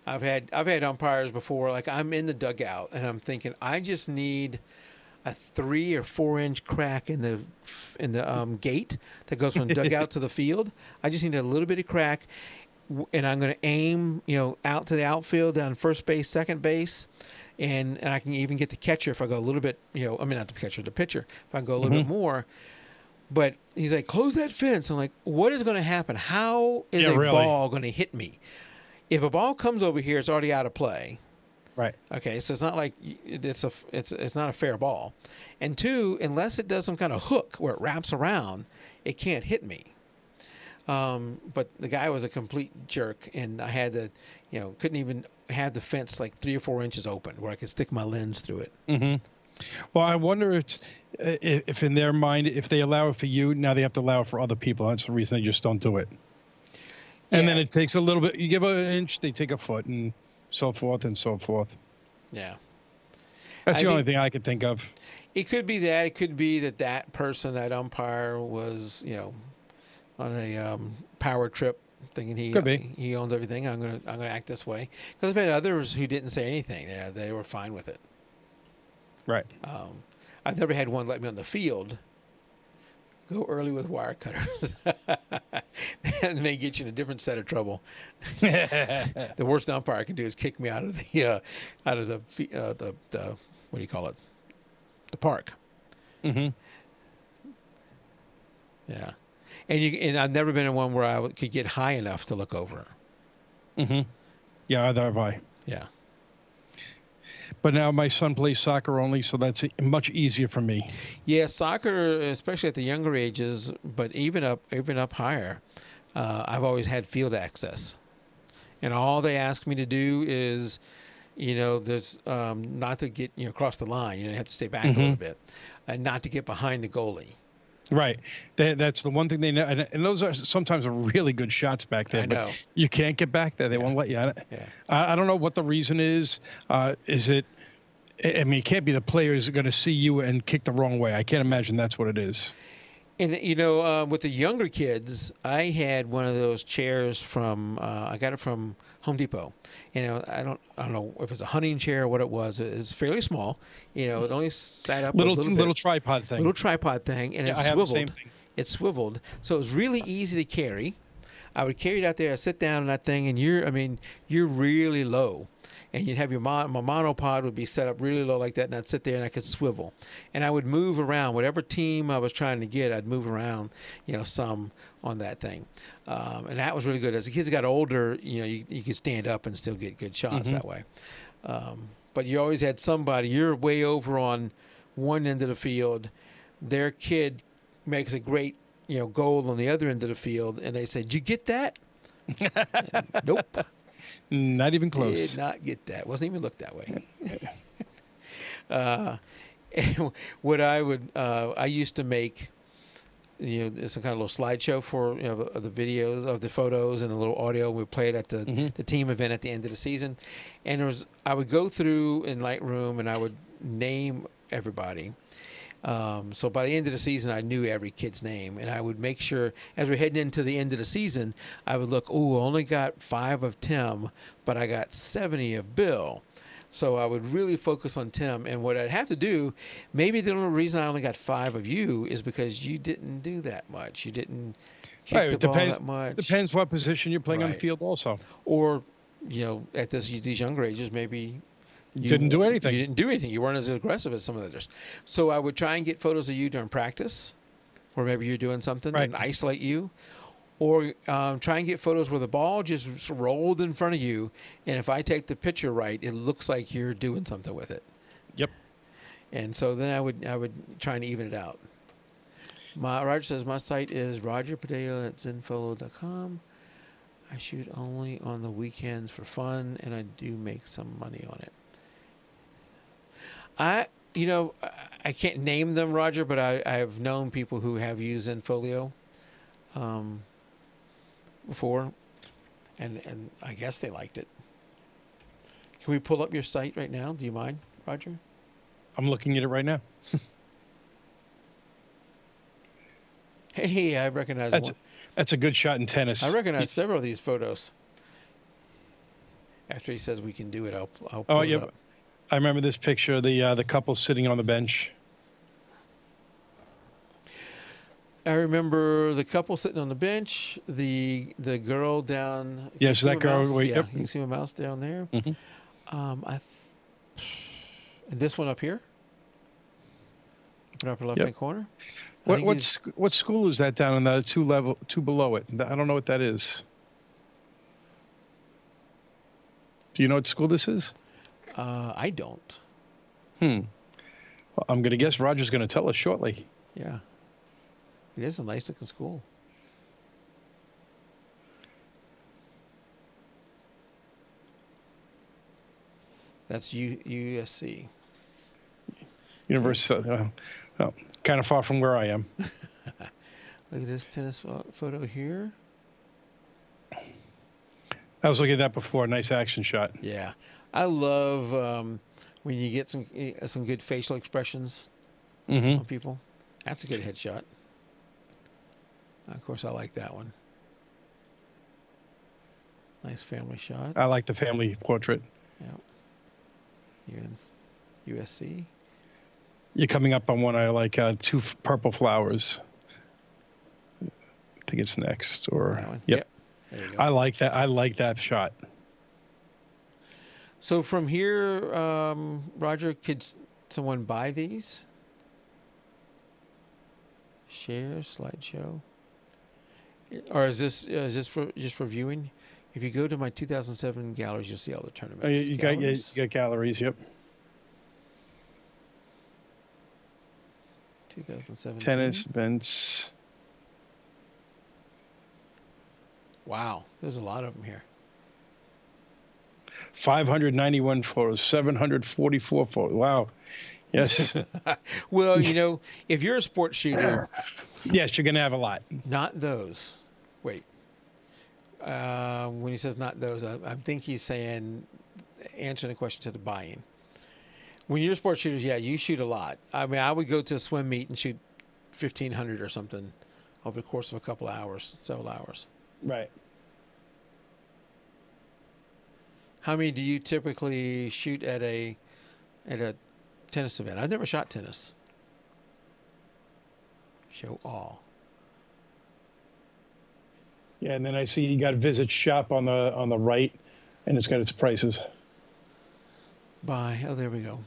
I've had umpires before, like I'm in the dugout and I'm thinking I just need a 3 or 4 inch crack in the gate that goes from the dugout to the field. I just need a little bit of crack, and I'm going to aim out to the outfield, down first base, second base, and I can even get the catcher if I go a little bit, I mean, not the catcher, the pitcher, if I go a little bit more. But he's like, close that fence. I'm like, what is going to happen? How is a ball going to hit me? If a ball comes over here, it's already out of play. Right. Okay, so it's not like it's not a fair ball. And two, unless it does some kind of hook where it wraps around, it can't hit me. But the guy was a complete jerk, and I had to, couldn't even have the fence like 3 or 4 inches open where I could stick my lens through it. Mm-hmm. Well, I wonder if in their mind, if they allow it for you, now they have to allow it for other people. That's the reason they just don't do it. And then it takes a little bit. You give an inch, they take a foot, and so forth and so forth. Yeah. That's the only thing I could think of. It could be that. It could be that person, that umpire, was, on a power trip, thinking he owned everything. I'm gonna act this way. Because I've had others who didn't say anything. Yeah, they were fine with it. Right. I've never had one let me on the field go early with wire cutters. That may get you in a different set of trouble. The worst the umpire can do is kick me out of the what do you call it? The park. Mm-hmm. Yeah, and I've never been in one where I could get high enough to look over. Mm-hmm. Yeah, either have I. Yeah. But now my son plays soccer only, so that's much easier for me. Yeah, soccer, especially at the younger ages, but even up higher, I've always had field access, and all they ask me to do is, there's not to get across the line. You have to stay back a little bit, and not to get behind the goalie. Right. That's the one thing they know, and those are sometimes really good shots back there. I know. But you can't get back there. They won't let you at it. Yeah. I don't know what the reason is. Is it? I mean, it can't be the players are going to see you and kick the wrong way. I can't imagine that's what it is. And with the younger kids, I had one of those chairs from I got it from Home Depot. I don't know if it's a hunting chair or what it was. It's fairly small. It only sat up little tripod thing. Little tripod thing, and it swiveled. I have the same thing. It swiveled, so it was really easy to carry. I would carry it out there. I sit down on that thing, and you're really low. And you'd have my monopod would be set up really low like that, and I'd sit there and I could swivel. And I would move around. Whatever team I was trying to get, I'd move around, some on that thing. And that was really good. As the kids got older, you could stand up and still get good shots that way. But you always had somebody, you're way over on one end of the field, their kid makes a great, goal on the other end of the field, and they say, "Did you get that?" Nope. Not even close. Did not get that. Wasn't even looked that way. And what I used to make, some kind of little slideshow for the videos of the photos and a little audio. We played at the team event at the end of the season, and I would go through in Lightroom and I would name everybody. So by the end of the season, I knew every kid's name, and I would make sure as we're heading into the end of the season, I would look, I only got 5 of Tim, but I got 70 of Bill. So I would really focus on Tim, and what I'd have to do, maybe the only reason I only got 5 of you is because you didn't do that much. You didn't kick the ball that much. Depends what position you're playing on the field also. Or, at these younger ages, maybe you didn't do anything. You didn't do anything. You weren't as aggressive as some of the others. So I would try and get photos of you during practice, or maybe you're doing something and isolate you, or try and get photos where the ball just rolled in front of you, and if I take the picture right, it looks like you're doing something with it. Yep. And so then I would try and even it out. Roger says my site is rogerpadeo@zenfollow.com. I shoot only on the weekends for fun, and I do make some money on it. I can't name them, Roger, but I have known people who have used Zenfolio before, and I guess they liked it. Can we pull up your site right now? Do you mind, Roger? I'm looking at it right now. Hey, I recognize one. That's a good shot in tennis. I recognize several of these photos. After he says we can do it, I'll pull it up. I remember this picture, the couple sitting on the bench. I remember the couple sitting on the bench, the girl down. Yes, that girl. You can see my mouse down there. Mm-hmm. This one up here, upper left hand corner. What school is that down in the two below it? I don't know what that is. Do you know what school this is? I don't. Well, I'm going to guess Roger's going to tell us shortly. Yeah. It is a nice looking school. That's USC. University. Kind of far from where I am. Look at this tennis photo here. I was looking at that before. Nice action shot. Yeah. I love when you get some good facial expressions on people. That's a good headshot. Of course, I like that one. Nice family shot. I like the family portrait. Yeah. USC. You're coming up on one I like, two purple flowers. I think it's next. Or that one? Yep. There you go. I like that. I like that shot. So from here, Roger, could someone buy these? Share, slideshow. Or is this for just for viewing? If you go to my 2007 galleries, you'll see all the tournaments. You got galleries. Yep. 2017. Tennis events. Wow, there's a lot of them here. 591 photos, 744 photos. Wow. Yes. Well, if you're a sports shooter, yes, you're going to have a lot. not those. Wait. When he says not those, I think he's saying answering the question to the buy-in. When you're sports shooters, yeah, you shoot a lot. I mean, I would go to a swim meet and shoot 1,500 or something over the course of a couple hours, several hours. Right. How many do you typically shoot at a tennis event? I've never shot tennis. Show all. Yeah, and then I see you got visit shop on the right, and it's got its prices. Buy. Oh, there we go.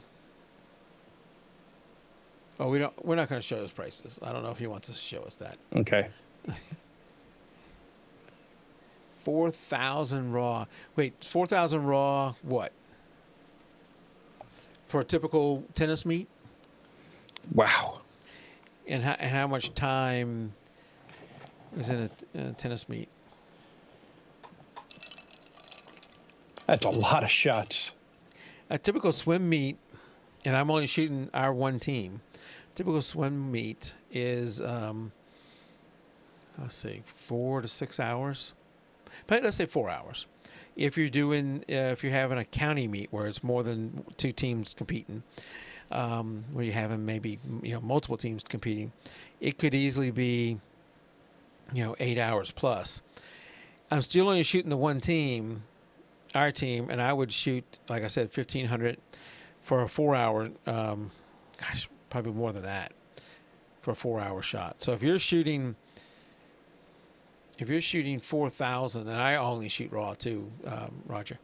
Oh, we're not going to show those prices. I don't know if he wants us to show us that. Okay. 4,000 raw. Wait, 4,000 raw. What? For a typical tennis meet? Wow. And how much time is in a tennis meet? That's a lot of shots. A typical swim meet, and I'm only shooting our one team. Typical swim meet is, let's see, 4 to 6 hours. But let's say 4 hours. If you're having a county meet where it's more than two teams competing, where you're having maybe multiple teams competing, it could easily be 8 hours plus. I'm still only shooting the one team, our team, and I would shoot, like I said, 1,500 for a 4 hour. Probably more than that for a 4 hour shot. So if you're shooting 4,000, and I only shoot raw too, Roger,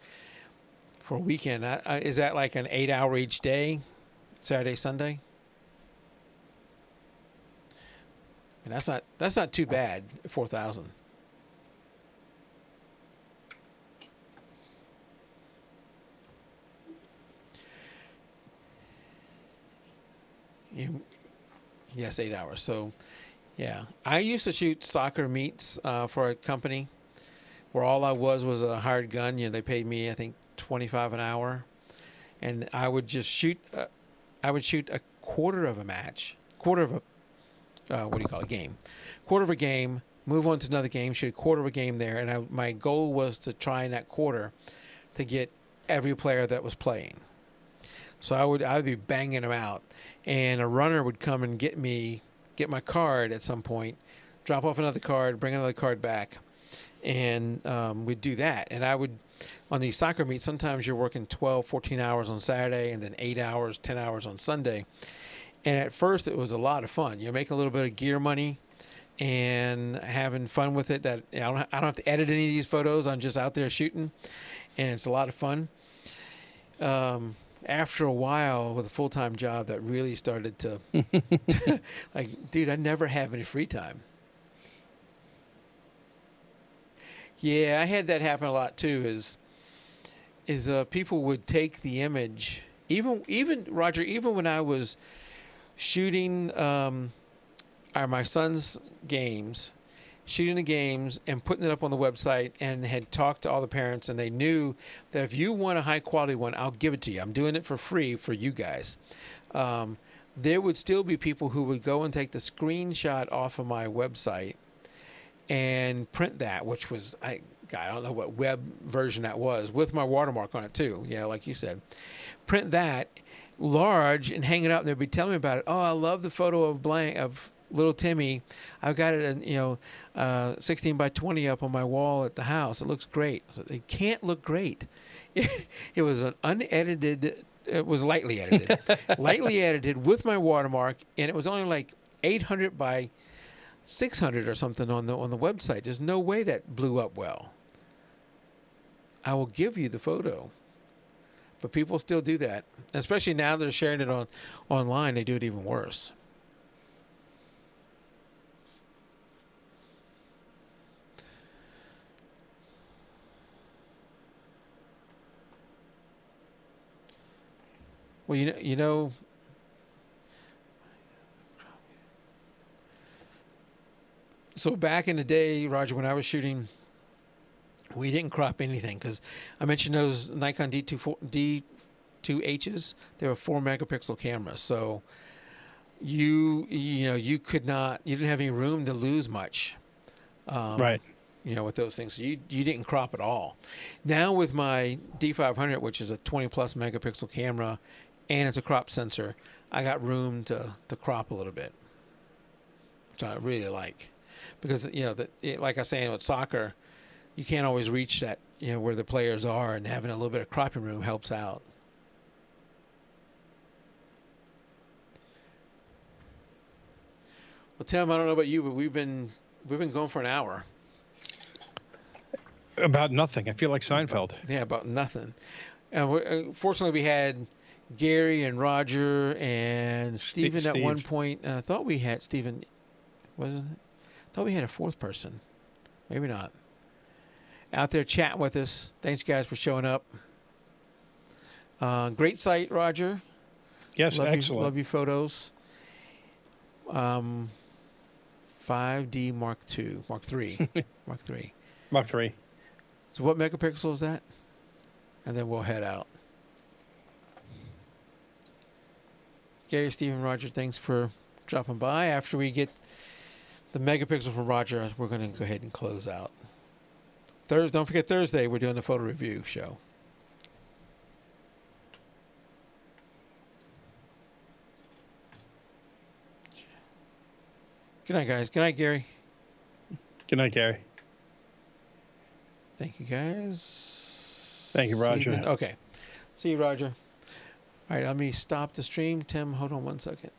for a weekend, is that like an 8 hour each day, Saturday, Sunday? And that's not too bad, 4,000. Yes, 8 hours. So, yeah. I used to shoot soccer meets for a company where all I was a hired gun. They paid me, I think, $25 an hour. And I would just shoot, a quarter of a match, a game. Quarter of a game, move on to another game, shoot a quarter of a game there. And my goal was to try in that quarter to get every player that was playing. So I would be banging them out, and a runner would come and get my card at some point, drop off another card, bring another card back, and we'd do that. And I would, on these soccer meets, sometimes you're working 12, 14 hours on Saturday, and then 8 hours, 10 hours on Sunday. And at first, it was a lot of fun. You're making a little bit of gear money and having fun with it. That I don't have to edit any of these photos. I'm just out there shooting, and it's a lot of fun. after a while with a full-time job that really started to like, dude, I never have any free time. Yeah, I had that happen a lot too. Is people would take the image, even Roger, even when I was shooting my son's games, shooting the games and putting it up on the website, and had talked to all the parents, and they knew that if you want a high quality one, I'll give it to you. I'm doing it for free for you guys. There would still be people who would go and take the screenshot off of my website and print that, which was, I don't know what web version that was, with my watermark on it too. Yeah, like you said, print that large and hang it up, and they'd be telling me about it. Oh, I love the photo of little Timmy. I've got it in 16 by 20 up on my wall at the house. It looks great. I said, it can't look great. It was an unedited. It was lightly edited with my watermark, and it was only like 800 by 600 or something on the website. There's no way that blew up well. I will give you the photo. But people still do that, especially now they're sharing it online. They do it even worse. Well, you know. So back in the day, Roger, when I was shooting, we didn't crop anything, because I mentioned those Nikon D2Hs. They were 4 megapixel cameras, so you didn't have any room to lose much. Right. With those things, so you didn't crop at all. Now with my D500, which is a 20 plus megapixel camera, and it's a crop sensor, I got room to crop a little bit, which I really like, because like I was saying with soccer, you can't always reach that, where the players are, and having a little bit of cropping room helps out. Well, Tim, I don't know about you, but we've been going for an hour. About nothing. I feel like Seinfeld. Yeah, about nothing. And fortunately, we had Gary and Roger and Stephen at one point. And I thought we had Stephen. Wasn't it? I thought we had a fourth person. Maybe not. Out there chatting with us. Thanks, guys, for showing up. Great site, Roger. Yes, excellent. Love your photos. 5D Mark II, Mark III. Mark III. So what megapixel is that? And then we'll head out. Gary, Stephen, Roger, thanks for dropping by. After we get the megapixel from Roger, we're going to go ahead and close out. Don't forget Thursday, we're doing the photo review show. Good night, guys. Good night, Gary. Good night, Gary. Thank you, guys. Thank you, Roger. Okay. See you, Roger. All right, let me stop the stream. Tim, hold on one second.